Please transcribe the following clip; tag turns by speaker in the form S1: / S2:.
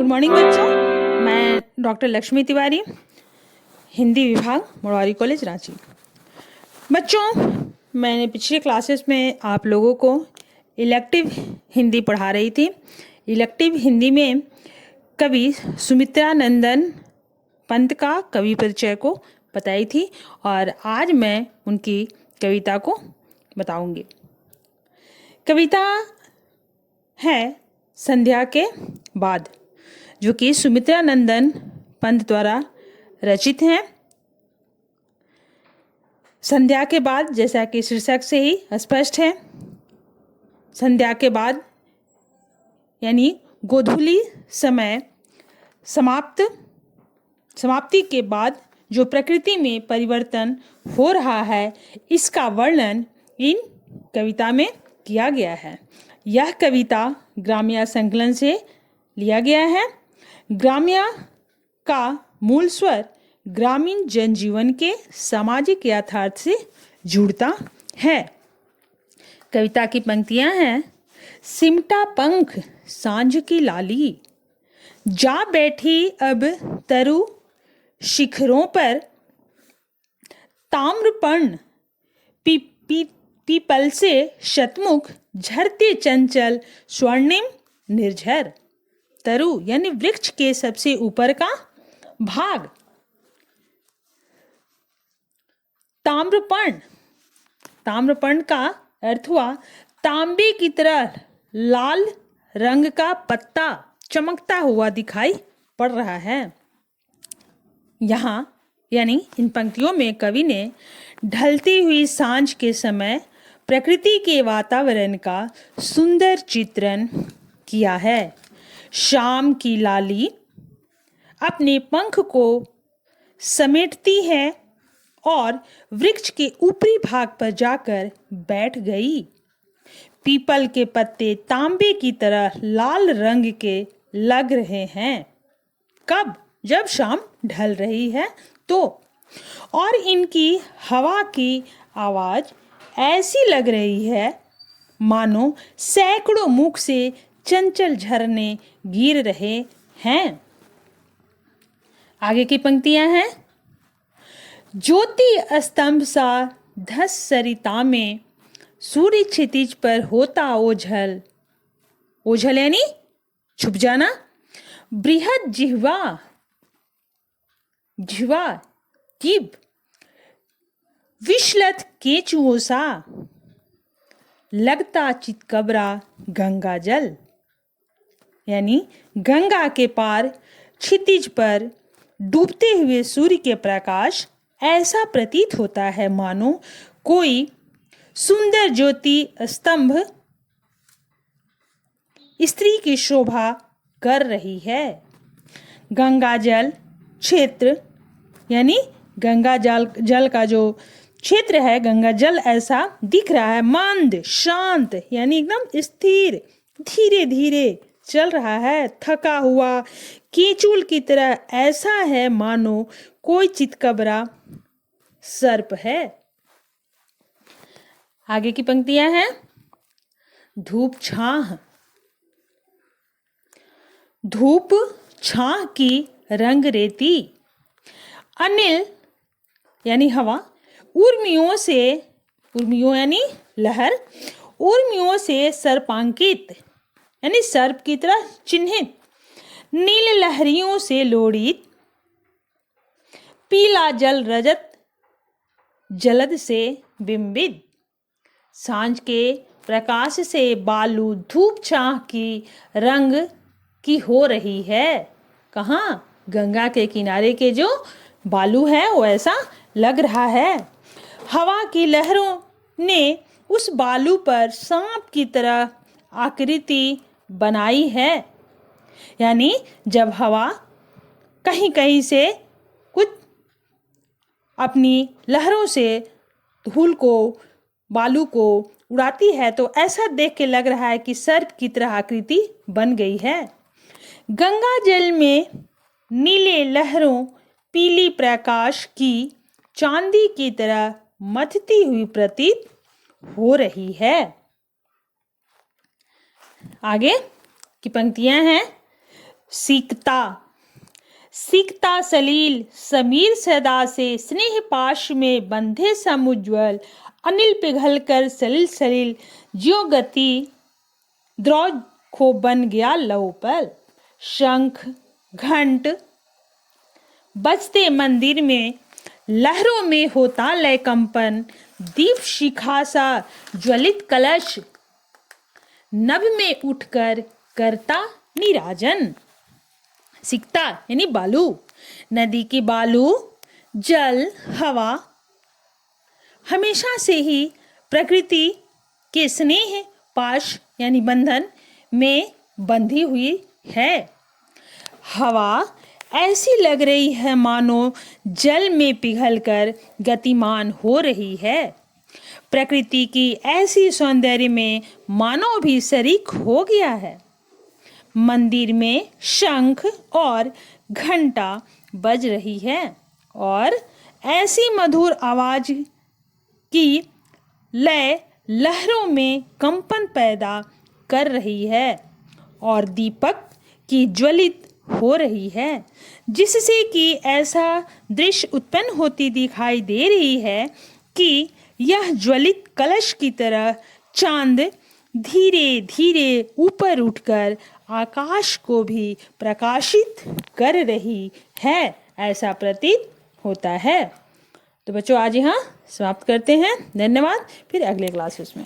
S1: Morning बच्चों, मैं doctor Lakshmi Tiwari, Hindi विभाग, मुरारी कॉलेज, रांची। बच्चों, मैंने पिछले क्लासेस में आप लोगों को इलेक्टिव हिंदी पढ़ा रही थी। इलेक्टिव हिंदी में कवि सुमित्रा नंदन पंत का कवि परिचय को बताई थी और आज मैं उनकी कविता को बताऊंगी। कविता है संध्या के बाद, जो कि सुमित्रा नंदन पंत द्वारा रचित हैं। संध्या के बाद, जैसा कि शीर्षक से ही स्पष्ट है, संध्या के बाद यानी गोधूली समय समाप्ति के बाद जो प्रकृति में परिवर्तन हो रहा है, इसका वर्णन इन कविता में किया गया है। यह कविता ग्राम्या संकलन से लिया गया है। ग्राम्या का मूल स्वर ग्रामीण जनजीवन के सामाजिक यथार्थ से जुड़ता है। कविता की पंक्तियां हैं: सिमटा पंख सांझ की लाली, जा बैठी अब तरु शिखरों पर, ताम्रपर्ण पीपल से शतमुख, झरते चंचल स्वर्णिम निर्झर। तरु यानी वृक्ष के सबसे ऊपर का भाग। ताम्रपर्ण का अर्थ हुआ तांबे की तरह लाल रंग का पत्ता चमकता हुआ दिखाई पड़ रहा है। यहाँ यानी इन पंक्तियों में कवि ने ढलती हुई सांझ के समय प्रकृति के वातावरण का सुंदर चित्रण किया है। शाम की लाली अपने पंख को समेटती है और वृक्ष के ऊपरी भाग पर जाकर बैठ गई। पीपल के पत्ते तांबे की तरह लाल रंग के लग रहे हैं। कब? जब शाम ढल रही है तो। और इनकी हवा की आवाज ऐसी लग रही है मानो सैकड़ों मुख से चंचल झरने गिर रहे हैं। आगे की पंक्तियां हैं: ज्योति स्तंभ सा धस सरिता में, सूर्य क्षितिज पर होता ओझल। ओझल यानी छुप जाना। बृहद जिह्वा जीभ विश्लत केचुओं सा, लगता चितकबरा गंगा जल। यानी गंगा के पार क्षितिज पर डूबते हुए सूर्य के प्रकाश ऐसा प्रतीत होता है मानो कोई सुंदर ज्योति स्तंभ स्त्री की शोभा कर रही है। गंगा जल क्षेत्र यानी गंगा जल का जो क्षेत्र है, गंगा जल ऐसा दिख रहा है। मंद शांत यानी एकदम स्थिर, धीरे धीरे चल रहा है। थका हुआ कीचुल की तरह ऐसा है मानो कोई चितकबरा सर्प है। आगे की पंक्तियां हैं: धूप छाह की रंग रेती, अनिल यानी हवा, उर्मियों यानी लहर, उर्मियों से सर्पांकित यानी सर्प की तरह चिन्हित, नील लहरियों से लोड़ित, पीला जल रजत जलद से बिंबित। सांझ के प्रकाश से बालू धूप छाह की रंग की हो रही है। कहाँ? गंगा के किनारे के जो बालू है वो ऐसा लग रहा है। हवा की लहरों ने उस बालू पर सांप की तरह आकृति बनाई है। यानी जब हवा कहीं कहीं से कुछ अपनी लहरों से धूल को, बालू को उड़ाती है तो ऐसा देख के लग रहा है कि सर्प की तरह आकृति बन गई है। गंगा जल में नीले लहरों पीली प्रकाश की चांदी की तरह मथती हुई प्रतीत हो रही है। आगे की पंक्तियां हैं: सीखता सीखता सलील समीर सदा से स्नेह पाश में बंधे समुज्वल अनिल पिघल कर सलिल सलिल ज्यो गति द्रोज खो बन गया लौपल। शंख घंट बजते मंदिर में लहरों में होता लय कंपन। दीप शिखा सा ज्वलित कलश नभ में उठकर करता निराजन। सिकता यानी बालू, नदी की बालू, जल, हवा हमेशा से ही प्रकृति के स्नेह पाश यानी बंधन में बंधी हुई है। हवा ऐसी लग रही है मानो जल में पिघलकर गतिमान हो रही है। प्रकृति की ऐसी सौंदर्य में मानव भी शरीक हो गया है। मंदिर में शंख और घंटा बज रही है और ऐसी मधुर आवाज की लय लहरों में कंपन पैदा कर रही है और दीपक की ज्वलित हो रही है, जिससे कि ऐसा दृश्य उत्पन्न होती दिखाई दे रही है कि यह ज्वलित कलश की तरह चांद धीरे धीरे ऊपर उठकर आकाश को भी प्रकाशित कर रही है, ऐसा प्रतीत होता है। तो बच्चों आज यहाँ समाप्त करते हैं। धन्यवाद। फिर अगले क्लासेस में।